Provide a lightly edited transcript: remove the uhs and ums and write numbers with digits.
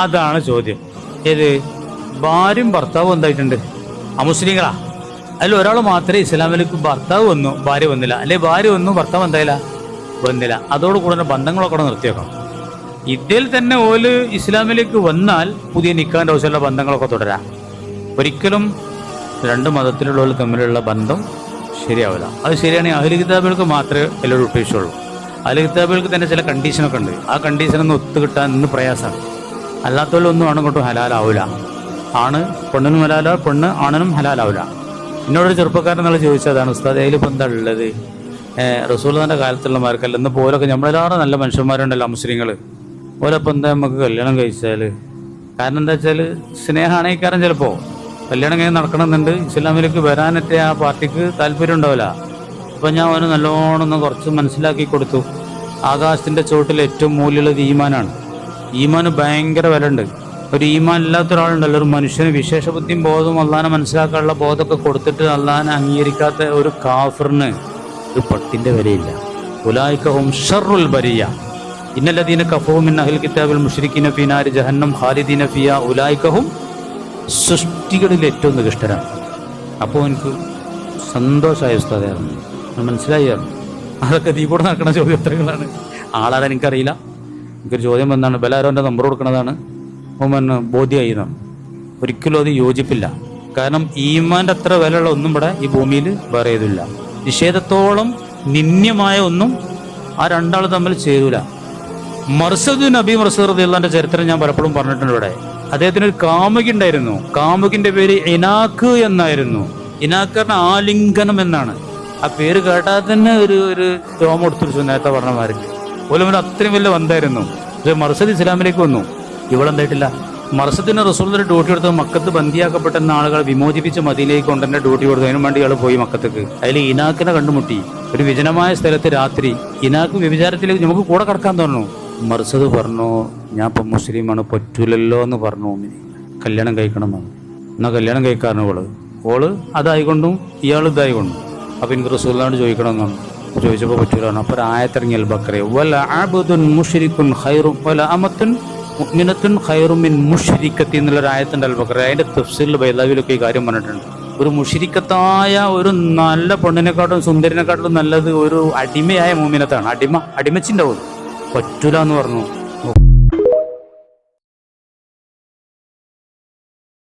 അതാണ് ചോദ്യം. ഏത് ഭാര്യയും ഭർത്താവും എന്തായിട്ടുണ്ട്? അമുസ്ലിങ്ങളാ. അതിൽ ഒരാൾ മാത്രമേ ഇസ്ലാമിലേക്ക് ഭർത്താവ് വന്നു ഭാര്യ വന്നില്ല, അല്ലെ ഭാര്യ വന്നു ഭർത്താവ് എന്തായില്ല വന്നില്ല. അതോടുകൂടെ ബന്ധങ്ങളൊക്കെ നിർത്തിവെക്കണം. ഇതിൽ തന്നെ ഓല് ഇസ്ലാമിലേക്ക് വന്നാൽ പുതിയ നിക്കാന്റെ ആവശ്യമുള്ള ബന്ധങ്ങളൊക്കെ തുടരാം. ഒരിക്കലും രണ്ട് മതത്തിലുള്ളവർ തമ്മിലുള്ള ബന്ധം ശരിയാവില്ല. അത് ശരിയാണെങ്കിൽ അഹ്ലു കിതാബുകൾക്ക് മാത്രമേ എല്ലാവരും ഉപേക്ഷിച്ചുള്ളൂ. അഹ്ലു കിതാബുകൾക്ക് തന്നെ ചില കണ്ടീഷനൊക്കെ ഉണ്ട്. ആ കണ്ടീഷനൊന്നും ഒത്തുകിട്ടാൻ ഇന്ന് പ്രയാസമാണ്. അല്ലാത്തവരൊന്നും ആണുങ്ങോട്ടും ഹലാലാവില്ല. ആണ് പെണ്ണിനും ഹലാലാ, പെണ്ണ് ആണിനും ഹലാലാവില്ല. എന്നോടൊരു ചെറുപ്പക്കാരൻ എന്നുള്ള ചോദിച്ചതാണ്, ഉസ്താദ് അതിലിപ്പോൾ എന്താ ഉള്ളത്? റസൂലുള്ളാഹിന്റെ കാലത്തുള്ളമാർക്കല്ല ഇന്ന് പോലൊക്കെ നമ്മളെല്ലാവരും നല്ല മനുഷ്യന്മാരുണ്ടല്ലോ മുസ്ലിങ്ങൾ, ഓലപ്പം എന്താ നമുക്ക് കല്യാണം കഴിച്ചാൽ? കാരണം എന്താ വെച്ചാൽ സ്നേഹമാണേക്കാരൻ ചിലപ്പോൾ കല്യാണം കഴിഞ്ഞ് നടക്കണമെന്നുണ്ട്, ഇസ്ലാമിലേക്ക് വരാനൊക്കെ ആ പാർട്ടിക്ക് താല്പര്യം ഉണ്ടാവില്ല. അപ്പം ഞാൻ അവന് നല്ലോണം ഒന്ന് കുറച്ച് മനസ്സിലാക്കി കൊടുത്തു. ആകാശത്തിൻ്റെ ചുവട്ടിൽ ഏറ്റവും മൂല്യമുള്ളത് ഈമാനാണ്. ഈമാന് ഭയങ്കര വില ഉണ്ട്. ഒരു ഈമാൻ ഇല്ലാത്ത ഒരാളുണ്ടല്ലോ, ഒരു മനുഷ്യന് വിശേഷ ബുദ്ധിയും ബോധവും അള്ളാനെ മനസ്സിലാക്കാനുള്ള ബോധമൊക്കെ കൊടുത്തിട്ട് അള്ളാനെ അംഗീകരിക്കാത്ത ഒരു കാഫിറിന് ഒരു പട്ടിൻ്റെ വിലയില്ല. ഉലായിക്കഹും ഷർറുൽ ബരിയ ഇന്നല്ലദീന കഫറൂ മിൻ അഹ്ലിൽ കിതാബിൽ മുശ്രിക്കീന ഫീ നാരി ജഹന്നം ഖാലിദീന ഫിഹാ ഉലായിക്കഹും സൃഷ്ടികളിൽ ഏറ്റവും നികൃഷ്ടരാണ്. അപ്പോൾ എനിക്ക് സന്തോഷമായ ഉസ്താദായിരുന്നു, മനസ്സിലായിരുന്നു. അതൊക്കെ നീ കൂടെ നടക്കുന്ന ചോദ്യോത്തരങ്ങളാണ്. ആളാരെ എനിക്കറിയില്ല. എനിക്കൊരു ചോദ്യം വന്നാണ്, ബലാരോൻ്റെ നമ്പർ കൊടുക്കുന്നതാണ്. ഓമന് ബോധ്യമായിരുന്നു. ഒരിക്കലും അത് യോജിപ്പില്ല. കാരണം ഈമാൻ്റെ അത്ര വിലയുള്ള ഒന്നും ഇവിടെ ഈ ഭൂമിയിൽ വേറെ ഏതില്ല. നിഷേധത്തോളം നിന്ദ്യമായ ഒന്നും ആ രണ്ടാൾ തമ്മിൽ ചേരൂല. മർസദ് നബി റളിയല്ലാഹുവിന്റെ ചരിത്രം ഞാൻ പലപ്പോഴും പറഞ്ഞിട്ടുണ്ട് ഇവിടെ. അദ്ദേഹത്തിന് ഒരു കാമുകി ഉണ്ടായിരുന്നു. കാമുകിന്റെ പേര് ഇനാക്ക് എന്നായിരുന്നു. ഇനാക്ക് പറഞ്ഞ ആലിംഗനം എന്നാണ്. ആ പേര് കേട്ടാൽ തന്നെ ഒരു രോമം എടുത്തു. നേരത്തെ പറഞ്ഞമാർക്ക് പോലും അത്രയും വലിയ ബന്ധമായിരുന്നു. പക്ഷെ മർസദ് ഇസ്ലാമിലേക്ക് വന്നു. ഇവളെന്തായിട്ടില്ല. മർസദിന് റസൂലുള്ളാഹിന്റെ ഡ്യൂട്ടി കൊടുത്തത് മക്കത്ത് ബന്ദിയാക്കപ്പെടുന്ന ആളുകളെ വിമോചിപ്പിച്ച് മദീനയിലേക്ക് കൊണ്ടുതന്നെ ഡ്യൂട്ടി കൊടുത്തു. അതിനു വേണ്ടി ഇയാൾ പോയി മക്കത്തേക്ക്. അതിൽ ഇനാക്കിനെ കണ്ടുമുട്ടി. ഒരു വിജനമായ സ്ഥലത്ത് രാത്രി ഇനാക്ക് വ്യഭിചാരത്തിലേക്ക് നമുക്ക് കൂടെ കടക്കാൻ തോന്നുന്നു. മർസദ് പറഞ്ഞു, ഞാൻ ഇപ്പം മുസ്ലിമാണ്, പറ്റൂലല്ലോ എന്ന് പറഞ്ഞു. കല്യാണം കഴിക്കണം എന്നാണ്. എന്നാൽ കല്യാണം കഴിക്കാറുണ്ട് ഓള് അതായിക്കൊണ്ടും ഇയാൾ ഇതായിക്കൊണ്ടും. അപ്പം എനിക്ക് റസൂലുള്ളാഹിനോട് ചോദിക്കണമെന്നാണ്. ചോദിച്ചപ്പോൾ പറ്റൂലാണ്. അപ്പോൾ ഒരു ആയത്തിറങ്ങി അൽ ബഖറ വല അബ്ദുൻ മുശ്രിക്കുൻ ഖൈറുൻ വല അമത്തുൻ മുഅ്മിനത്തുൻ ഖൈറുൻ മിൻ മുശ്രിക്കത്തി എന്നുള്ളൊരു ആയത്തുണ്ട് അൽ ബഖറ. അതിൻ്റെ തഫ്സീറിൽ ബൈദാവിയിലൊക്കെ ഈ കാര്യം പറഞ്ഞിട്ടുണ്ട്. ഒരു മുശ്രിക്കത്തായ ഒരു നല്ല പെണ്ണിനെക്കാട്ടും സുന്ദരിനെക്കാട്ടും നല്ലത് ഒരു അടിമയായ മുഅ്മിനത്താണ്. അടിമച്ചിൻ്റെ പറ്റൂല എന്ന് പറഞ്ഞു.